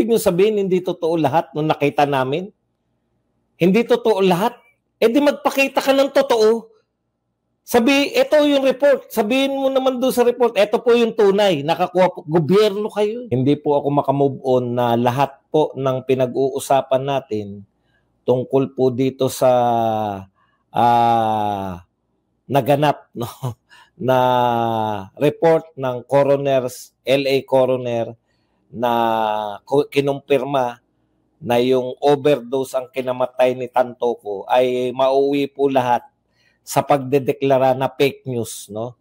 Ibig nyo sabihin, hindi totoo lahat nung nakita namin? Hindi totoo lahat? Eh di magpakita ka ng totoo. Ito yung report. Sabihin mo naman doon sa report, ito po yung tunay. Nakakuha po. Gobyerno kayo. Hindi po ako makamove on na lahat po ng pinag-uusapan natin tungkol po dito sa naganap no, na report ng LA coroner na kinumpirma na yung overdose ang kinamatay ni Tantoco ay mauwi po lahat sa pagdedeklara na fake news, no?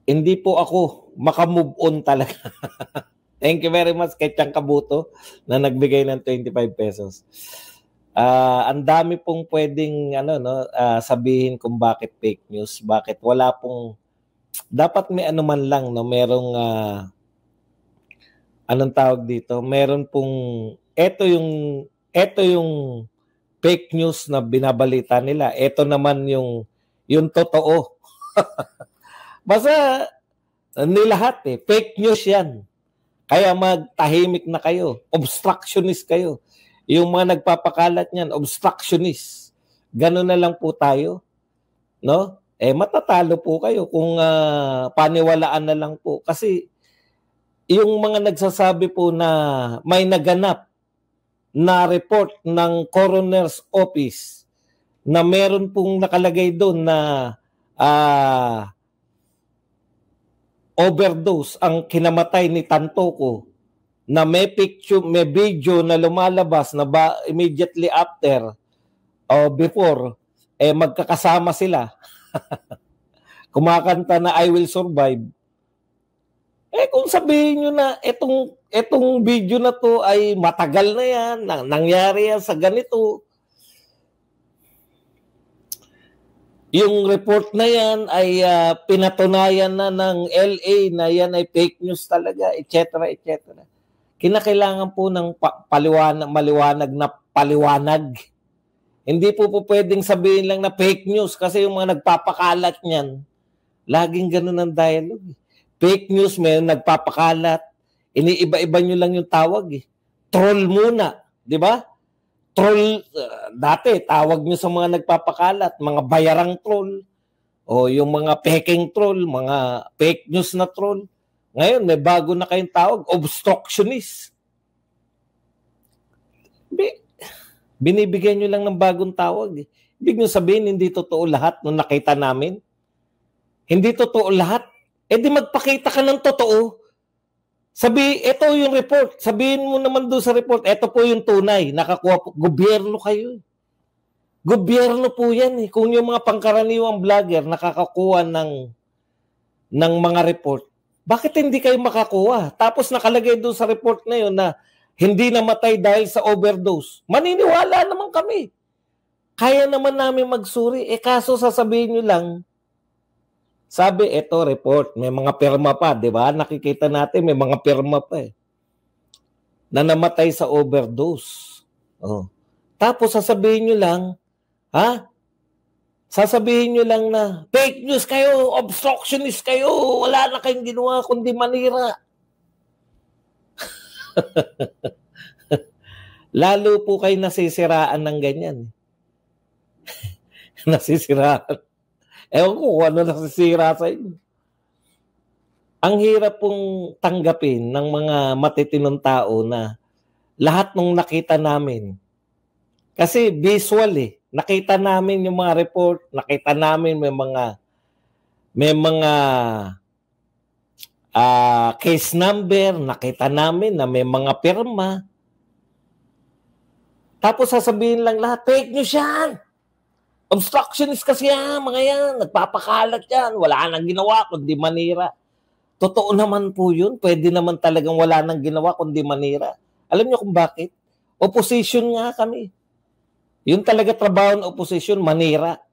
Hindi po ako makamove on talaga. Thank you very much kay Chang Kabuto na nagbigay ng 25 pesos. Ang dami pong pwedeng sabihin kung bakit fake news, bakit wala pong dapat may ano man lang, no, merong anong tawag dito? Meron pong ito yung fake news na binabalita nila. Ito naman yung totoo. Basta nilahat fake news yan. Kaya magtahimik na kayo. Obstructionist kayo. Yung mga nagpapakalat niyan, obstructionist. Ganun na lang po tayo. No? Matatalo po kayo kung paniwalaan na lang po. Kasi yung mga nagsasabi po na may naganap na report ng coroner's office na meron pong nakalagay doon na overdose ang kinamatay ni Tantoco, na may picture, may video na lumalabas na immediately after o before, magkakasama sila. Kumakanta na I Will Survive. Kung sabihin nyo na itong video na to ay matagal na yan, nangyari yan sa ganito. Yung report na yan ay pinatunayan na ng LA na yan ay fake news talaga, etc. etc. Kinakailangan po ng maliwanag na paliwanag. Hindi po pwedeng sabihin lang na fake news kasi yung mga nagpapakalat niyan, laging ganun ang dialogue. Fake news, may nagpapakalat, iniiba-iba nyo lang yung tawag. Troll muna, di ba? Troll, dati tawag nyo sa mga nagpapakalat, mga bayarang troll, o yung mga peking troll, mga fake news na troll. Ngayon, may bago na kayong tawag, obstructionist. Binibigyan nyo lang ng bagong tawag. Ibig nyo sabihin, hindi totoo lahat nung nakita namin? Hindi totoo lahat? Di magpakita ka ng totoo. Ito yung report. Sabihin mo naman doon sa report, ito po yung tunay. Nakakuha po. Gobyerno kayo. Gobyerno po yan. Kung yung mga pangkaraniwang vlogger nakakakuha ng mga report, bakit hindi kayo makakuha? Tapos nakalagay doon sa report na yun na hindi namatay dahil sa overdose. Maniniwala naman kami. Kaya naman namin magsuri. Kaso sasabihin nyo lang, sabi, ito report, may mga pirma pa, di ba? Nakikita natin, may mga pirma pa na namatay sa overdose. Tapos sasabihin nyo lang, sasabihin nyo lang na fake news kayo, obstructionist kayo, wala na kayong ginawa kundi manira. Lalo po kayo nasisiraan ng ganyan. Nasisiraan. Ewan ko kung ano nasisira sa inyo. Ang hirap pong tanggapin ng mga matitinong tao na lahat ng nakita namin. Kasi visual Nakita namin yung mga report, nakita namin may mga case number, nakita namin na may mga pirma. Tapos sasabihin lang lahat, fake news yan. Obstructionist kasi yan, mga yan. Nagpapakalat yan. Wala nang ginawa kundi manira. Totoo naman po yun. Pwede naman talagang wala nang ginawa kundi manira. Alam niyo kung bakit? Opposition nga kami. Yun talaga trabaho ng opposition, manira.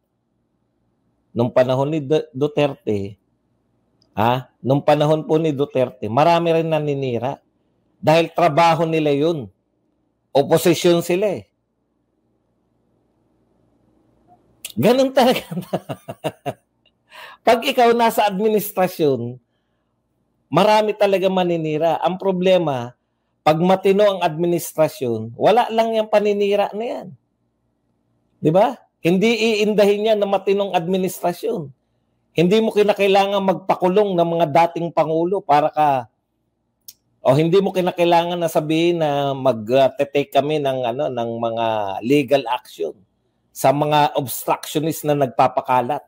Nung panahon ni Duterte, nung panahon po ni Duterte, marami rin naninira. Dahil trabaho nila yun. Opposition sila Ganun talaga. Pag ikaw nasa administrasyon, marami talaga maninira. Ang problema, pag matino ang administrasyon, wala lang yung paninira na yan. Di ba? Hindi iindahin yan na matinong administrasyon. Hindi mo kinakailangan magpakulong ng mga dating pangulo para ka, o hindi mo kinakailangan na sabihin na mag-take kami ng mga legal action sa mga obstructionist na nagpapakalat.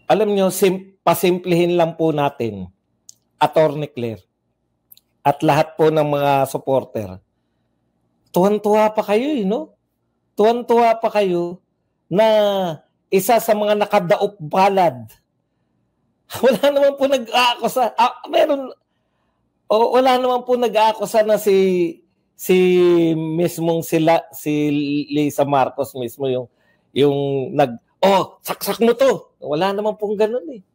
Alam nyo, pasimplihin lang po natin, Attorney Claire, at lahat po ng mga supporter. Tuwan-tuwa pa kayo, no? Tuwan-tuwa pa kayo na isa sa mga nakadaop balad. Wala naman po nag-aakusa. Wala naman po nag-aakusa na si Lisa Marcos mismo yung saksak mo to. Wala naman pong ganun eh.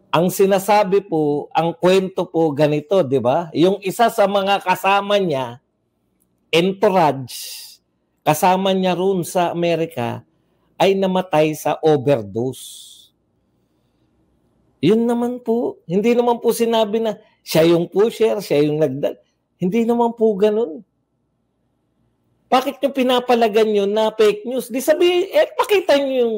Ang sinasabi po, ang kwento po ganito, di ba? Yung isa sa mga kasama niya, entourage, kasama niya roon sa Amerika, ay namatay sa overdose. Yun naman po. Hindi naman po sinabi na siya yung pusher, siya yung nagdal. Hindi naman po ganun. Bakit nyo pinapalagan yun na fake news? Di sabi, pakita nyo yung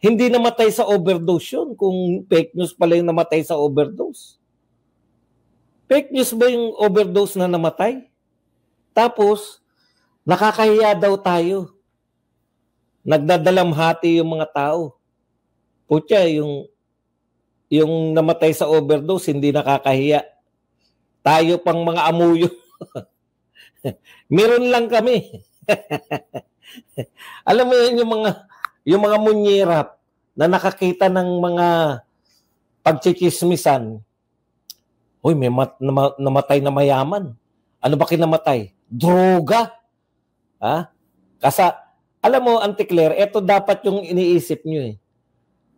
hindi namatay sa overdose yun kung fake news pala yung namatay sa overdose. Fake news ba yung overdose na namatay? Tapos, nakakahiya daw tayo. Nagdadalamhati yung mga tao. Putya, yung namatay sa overdose, hindi nakakahiya. Tayo pang mga amuyo. Meron lang kami. Alam mo yun, yung mga munyirap na nakakita ng mga pagchichismisan. Uy, may namatay na mayaman. Ano ba kinamatay? Droga. Ha? Kasi, alam mo, Auntie Claire, ito dapat yung iniisip nyo eh.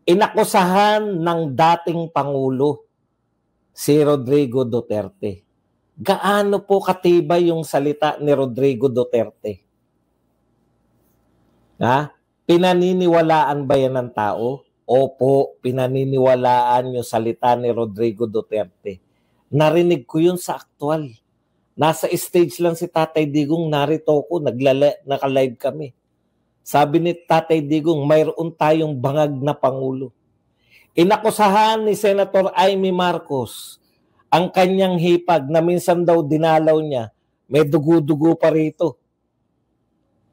Inakusahan ng dating Pangulo, si Rodrigo Duterte. Gaano po katibay yung salita ni Rodrigo Duterte? Ha? Pinaniniwalaan ba yan ng tao? Opo, pinaniniwalaan yung salita ni Rodrigo Duterte. Narinig ko yun sa aktual. Nasa stage lang si Tatay Digong, narito ko, naka-live kami. Sabi ni Tatay Digong, mayroon tayong bangag na Pangulo. Inakusahan ni Senator Amy Marcos ang kanyang hipag na minsan daw dinalaw niya. May dugo-dugo pa rito.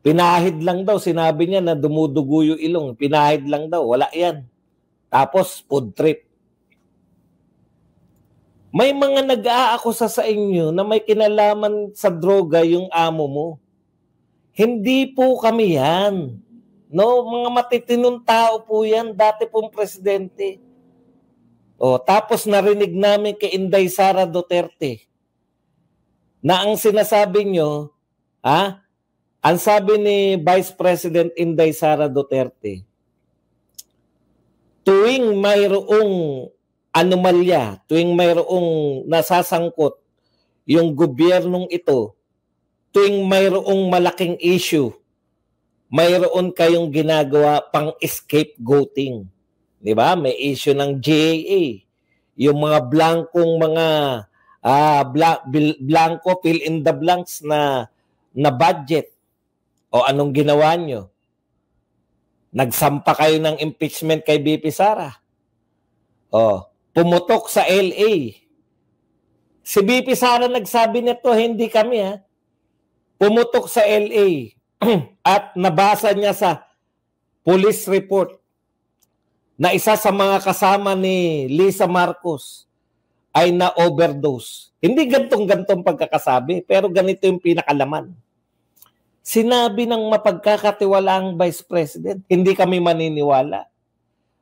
Pinahid lang daw, sinabi niya na dumudugo yung ilong. Pinahid lang daw, wala yan. Tapos food trip. May mga nag-aakusa sa inyo na may kinalaman sa droga yung amo mo. Hindi po kami yan. No, mga matitinong tao po yan, dati pong presidente. Tapos narinig namin kay Inday Sara Duterte na ang sinasabi nyo, ang sabi ni Vice President Inday Sara Duterte, tuwing mayroong anomalya, tuwing mayroong nasasangkot yung gobyernong ito, tuwing mayroong malaking issue, mayroon kayong ginagawa pang scapegoating. Di ba? May issue ng GAA. Yung mga blankong blanco fill in the blanks na budget. O anong ginawa nyo? Nagsampa kayo ng impeachment kay BP Sara. Pumutok sa LA. Si BP Sara nagsabi nito, hindi kami Pumutok sa LA at nabasa niya sa police report na isa sa mga kasama ni Lisa Marcos ay na-overdose. Hindi gantong-gantong pagkakasabi, pero ganito yung pinakalaman. Sinabi ng mapagkakatiwalaang Vice President, hindi kami maniniwala.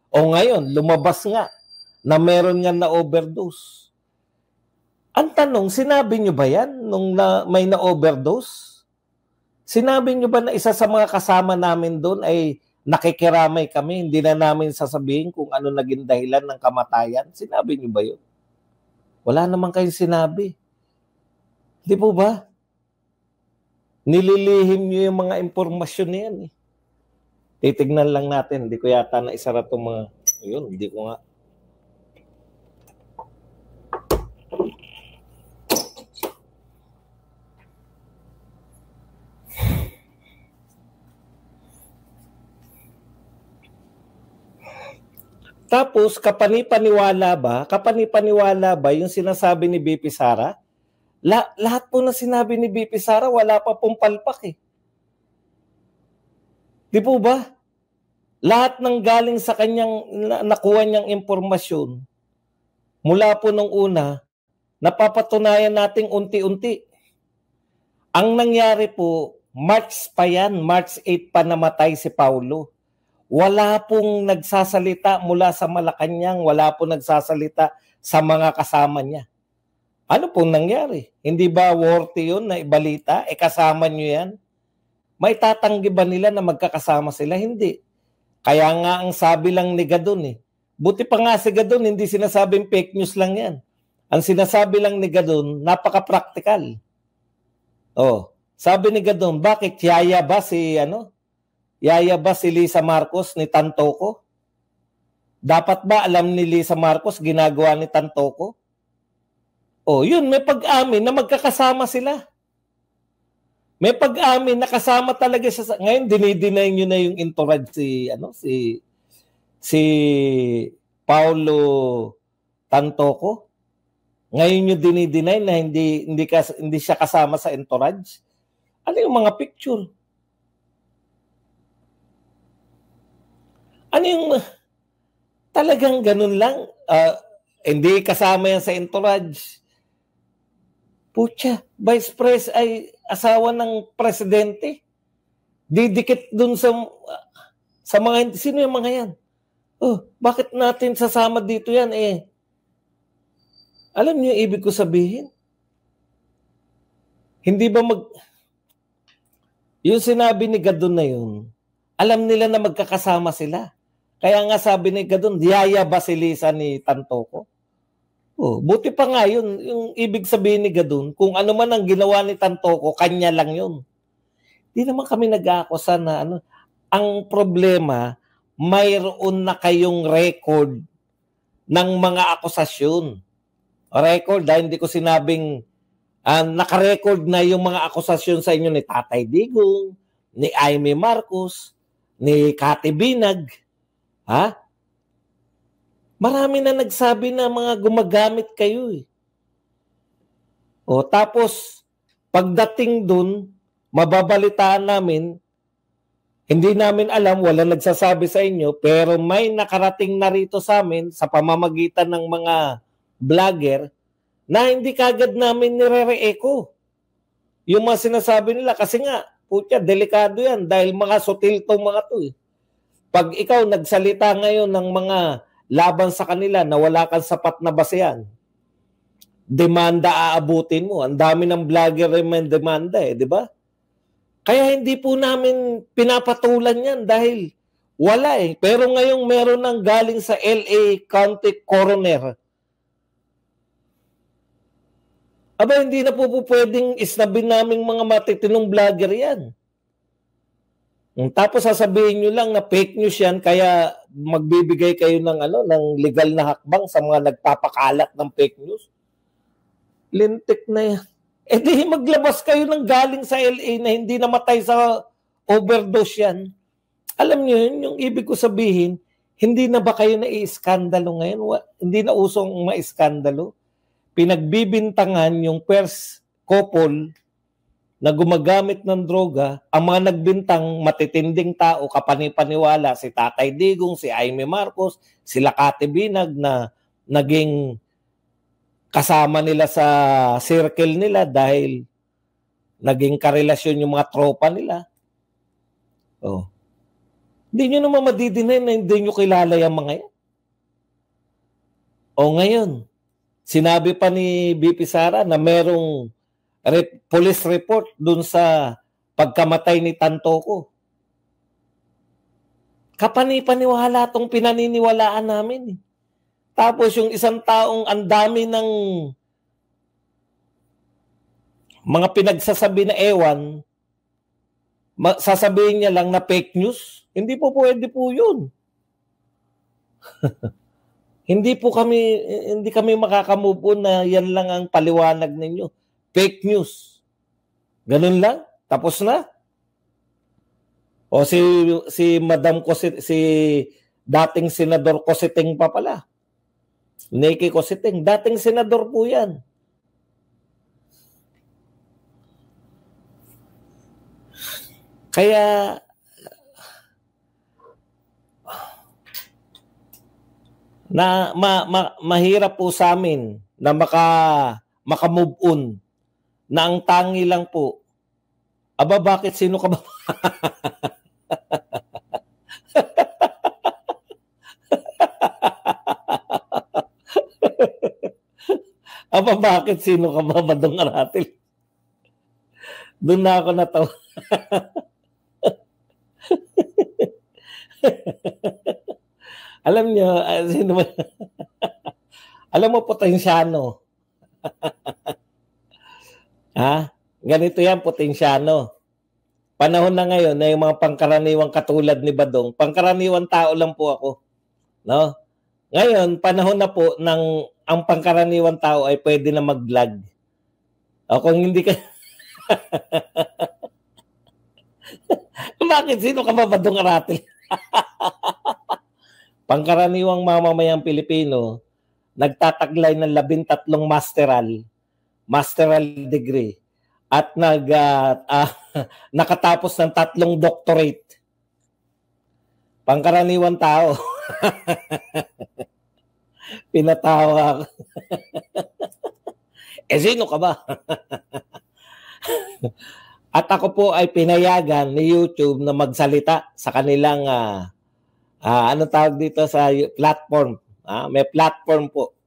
O ngayon, lumabas nga na meron nga na-overdose. Ang tanong, sinabi nyo ba yan nung may na-overdose? Sinabi nyo ba na isa sa mga kasama namin doon ay nakikiramay kami, hindi na namin sasabihin kung ano naging dahilan ng kamatayan? Sinabi nyo ba yun? Wala naman kayong sinabi. Di po ba? Nililihim nyo yung mga impormasyon na yan. Titignan lang natin. Hindi ko yata na isara itong mga... Yun, hindi ko nga. Tapos, kapanipaniwala ba yung sinasabi ni BP Sara? Lahat po na sinabi ni BP Sara, wala pa pong palpak eh. Di po ba? Lahat ng galing sa kanyang, nakuha niyang impormasyon, mula po nung una, napapatunayan nating unti-unti. Ang nangyari po, March 8 pa namatay si Paulo. Wala pong nagsasalita mula sa Malacanang, wala pong nagsasalita sa mga kasama niya. Ano pong nangyari? Hindi ba worthy yun na ibalita? Kasama niyo yan? May tatanggi ba nila na magkakasama sila? Hindi. Kaya nga ang sabi lang ni Gadon Buti pa nga si Gadon, hindi sinasabing fake news lang yan. Ang sinasabi lang ni Gadon, napaka-practical. Sabi ni Gadon, bakit yaya ba si Lisa Marcos ni Tantoco? Dapat ba alam ni Lisa Marcos ginagawa ni Tantoco? Yun, may pag-amin na magkakasama sila. May pag-amin na kasama talaga siya. Ngayon, dinideny nyo na yung entourage si Paulo Tantoco. Ngayon nyo dinideny na hindi siya kasama sa entourage. Ano yung mga picture? Ano yung talagang ganun lang? Hindi kasama yan sa entourage. Pucha, Vice Pres ay asawa ng presidente. Didikit dun sa mga, sino yung mga yan? Bakit natin sasama dito yan Alam niyo yung ibig ko sabihin? Hindi ba yung sinabi ni Gadon na yun, alam nila na magkakasama sila. Kaya nga sabi ni Gadon, yaya ba si Lisa ni Tantoco? Buti pa nga yun, yung ibig sabihin ni Gadon, kung ano man ang ginawa ni Tantoco, kanya lang yun. Di naman kami nag-aakusa na Ang problema, mayroon na kayong record ng mga akusasyon. Record, dahil hindi ko sinabing naka-record na yung mga akusasyon sa inyo ni Tatay Digong, ni Aimee Marcos, ni Kati Binag. Marami na nagsabi na mga gumagamit kayo Tapos, pagdating dun, mababalitaan namin, hindi namin alam, wala nagsasabi sa inyo, pero may nakarating na rito sa amin sa pamamagitan ng mga vlogger na hindi kagad namin nire-re-echo. Yung mga sinasabi nila, kasi nga, putya, delikado yan dahil mga sutil tong mga to Pag ikaw nagsalita ngayon ng mga laban sa kanila na wala kang sapat na basehan, demanda aabutin mo. Ang dami ng vlogger rin may demanda di ba? Kaya hindi po namin pinapatulan yan dahil wala Pero ngayong meron ng galing sa LA County Coroner. Hindi na po pwedeng isnabin naming mga matitinong vlogger yan. Tapos sasabihin nyo lang na fake news yan, kaya magbibigay kayo ng ng legal na hakbang sa mga nagpapakalat ng fake news. Lintik na yan. Di maglabas kayo ng galing sa LA na hindi namatay sa overdose yan. Alam nyo yun, yung ibig ko sabihin, hindi na ba kayo na-iskandalo ngayon? Hindi na usong ma-iskandalo? Pinagbibintangan yung first couple na gumagamit ng droga, ang mga nagbintang matitinding tao, kapanipaniwala, si Tatay Digong, si Aimee Marcos, sila Kati Binag na naging kasama nila sa circle nila dahil naging karelasyon yung mga tropa nila. Hindi nyo naman madidinay na hindi nyo kilala yung mga yan. Ngayon, sinabi pa ni BP Sara na merong police report dun sa pagkamatay ni Tantoco. Kapanipaniwala tong pinaniniwalaan namin Tapos yung isang taong ang dami ng mga pinagsasabi na ewan, sasabihin niya lang na fake news. Hindi po pwede po yun. Hindi kami makakamove on na yan lang ang paliwanag ninyo. Fake news. Ganun lang? Tapos na? O si Madam ko, si dating Senador Cositing pa pala. Nicky Cositing, dating senador po yan. Kaya mahirap po sa amin na maka-move on na ang tangi lang po. Aba, bakit sino ka ba? Aba, bakit sino ka ba, Badong Aratil? Doon na ako natawa. Alam nyo, sino ba? Alam mo, Potensyano. Ha? Ganito yan, Potensyano. Panahon na ngayon na yung mga pangkaraniwang katulad ni Badong, pangkaraniwang tao lang po ako. No? Ngayon, panahon na po ng ang pangkaraniwang tao ay pwede na mag-vlog. O kung hindi ka... Bakit? Sino ka ba, Badong Aratil? Pangkaraniwang mamamayang Pilipino, nagtataglay ng 13 masteral degree at nakatapos ng 3 doctorate. Pangkaraniwang tao. Pinatawa ako. Sino ka ba? At ako po ay pinayagan ni YouTube na magsalita sa kanilang ano tawag dito sa platform. May platform po.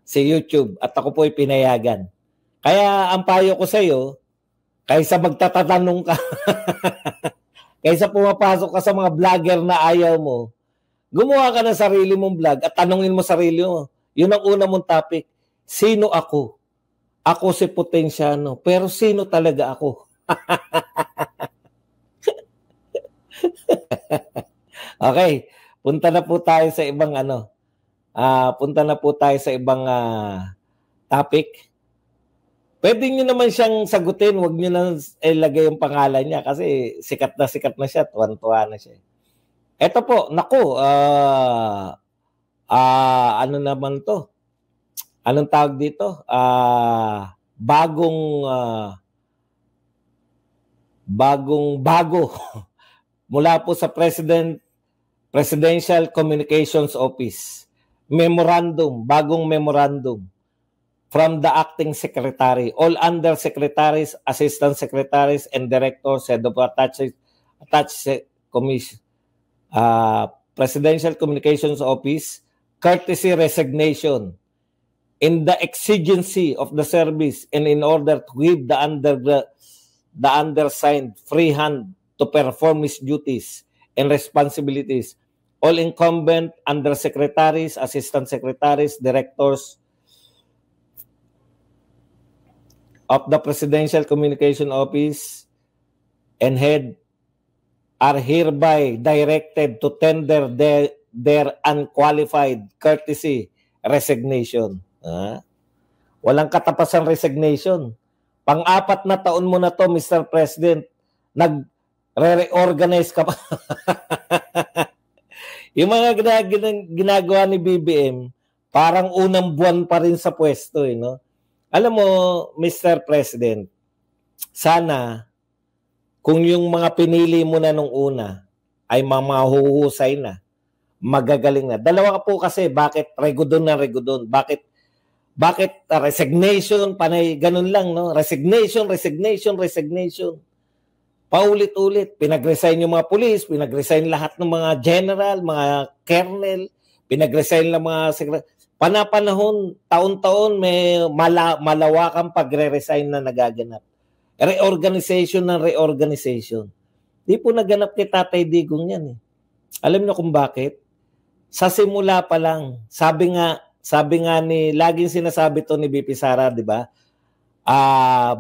Si YouTube. At ako po ay pinayagan. Kaya ang payo ko sa iyo, kaysa magtatatanong ka, kaysa pumapasok ka sa mga vlogger na ayaw mo, gumawa ka ng sarili mong vlog at tanungin mo sarili mo. Yun ang una mong topic. Sino ako? Ako si Potensyano. Pero sino talaga ako? Okay. Punta na po tayo sa ibang topic. Pwede nyo naman siyang sagutin. Huwag nyo na ilagay yung pangalan niya kasi sikat na siya. Tuwan-tuwa na siya. Ito po, naku, ano naman to? Anong tawag dito? Bago mula po sa Presidential Communications Office. Bagong memorandum from the acting secretary. All undersecretaries, assistant secretaries, and directors, head of attached commission. Presidential Communications Office, courtesy resignation in the exigency of the service and in order to give the undersigned free hand to perform his duties and responsibilities. All incumbent undersecretaries, assistant secretaries, directors of the Presidential Communication Office and head are hereby directed to tender their unqualified courtesy resignation. Walang katapasan resignation. Pang-4 na taon mo na to, Mr. President, nag-reorganize ka pa. Yung mga ginagawa ni BBM, parang unang buwan pa rin sa pwesto. No? Alam mo, Mr. President, sana kung yung mga pinili mo na nung una ay mamahuhusay na, magagaling na. Dalawa ka po kasi, bakit regodon na regodon? Bakit resignation, panay, ganun lang, no? Resignation. Paulit-ulit. Pinag-resign yung mga police, pinag-resign lahat ng mga general, mga colonel, pinag-resign lang mga secretary. Panapanahon, taon-taon, may malawakang pagre-resign na nagaganap. Reorganization. Di po naganap kay Tatay Digong yan. Alam niyo kung bakit? Sa simula pa lang, sabi nga ni, laging sinasabi to ni BP Sara, di ba?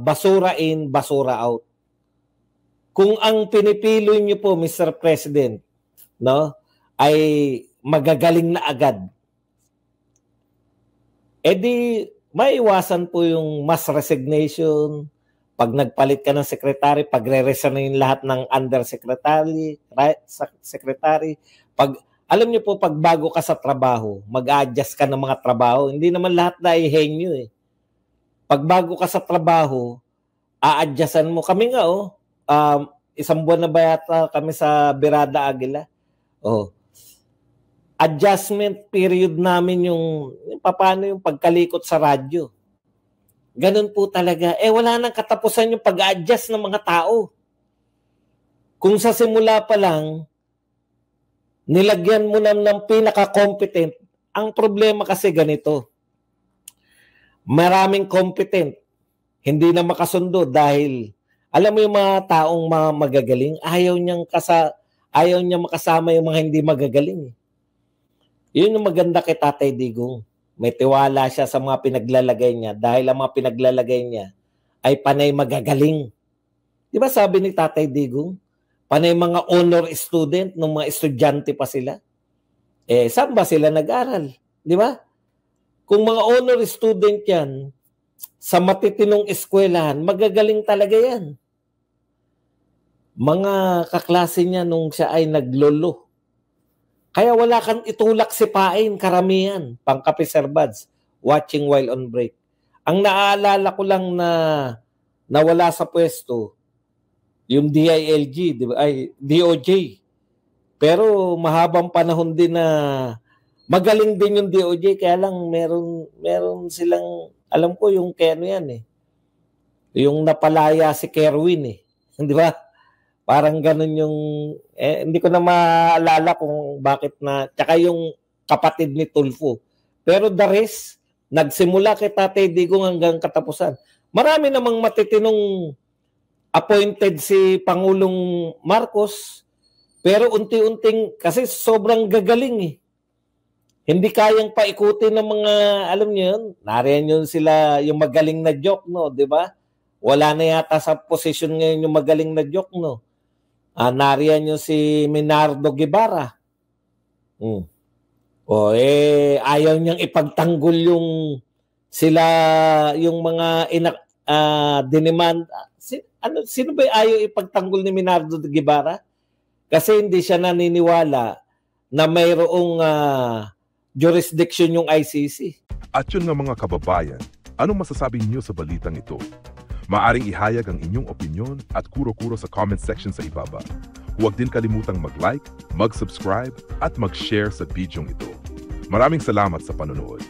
Basura in, basura out. Kung ang pinipili niyo po, Mr. President, no, ay magagaling na agad, di maiwasan po yung mass resignation. Pag nagpalit ka ng secretary, pagre-resign lahat ng undersecretary, secretary, pag alam niyo po, pag bago ka sa trabaho, mag-adjust ka ng mga trabaho. Hindi naman lahat na ihenyo eh. Pag bago ka sa trabaho, a-adjustan mo. Kami nga, isang buwan na ba yata kami sa Birada Aguila? Adjustment period namin yung paano yung pagkalikot sa radyo. Ganun po talaga. Wala nang katapusan yung pag-adjust ng mga tao. Kung sa simula pa lang, nilagyan mo na ng pinaka-competent. Ang problema kasi ganito. Maraming competent. Hindi na makasundo dahil alam mo yung mga taong magagaling, ayaw niya makasama yung mga hindi magagaling. Yun yung maganda kay Tatay Digong. May tiwala siya sa mga pinaglalagay niya dahil ang mga pinaglalagay niya ay panay magagaling. Di ba sabi ni Tatay Digong? Panay mga honor student nung mga estudyante pa sila. Saan ba sila nag-aral? Di ba? Kung mga honor student yan, sa matitinong eskwelahan, magagaling talaga yan. Mga kaklase niya nung siya ay naglolo. Kaya wala kang itulak sipain, karamihan, pangkape Sir Buds, watching while on break. Ang naaalala ko lang na nawala sa pwesto, yung DILG, DOJ. Pero mahabang panahon din na magaling din yung DOJ, kaya lang meron silang, alam ko yung kano yan yung napalaya si Kerwin di ba? Parang ganun yung, hindi ko na maalala kung bakit na, tsaka yung kapatid ni Tulfo. Pero the rest, nagsimula kay Tatay Digong hanggang katapusan. Marami namang matitinong appointed si Pangulong Marcos, pero unti-unting, kasi sobrang gagaling Hindi kayang paikutin ng mga, alam niyo yun, nariyan yun sila, yung magaling na joke, di ba? Wala na yata sa posisyon ngayon yung magaling na joke, nariyan yung si Minardo Guevara. Ayaw niyang ipagtanggol yung mga diniman. Sino ba ayaw ipagtanggol ni Minardo Guevara? Kasi hindi siya naniniwala na mayroong jurisdiction yung ICC. At yun nga mga kababayan, anong masasabi niyo sa balitang ito? Maaring ihayag ang inyong opinyon at kuro-kuro sa comment section sa ibaba. Huwag din kalimutang mag-like, mag-subscribe at mag-share sa bidyong ito. Maraming salamat sa panonood.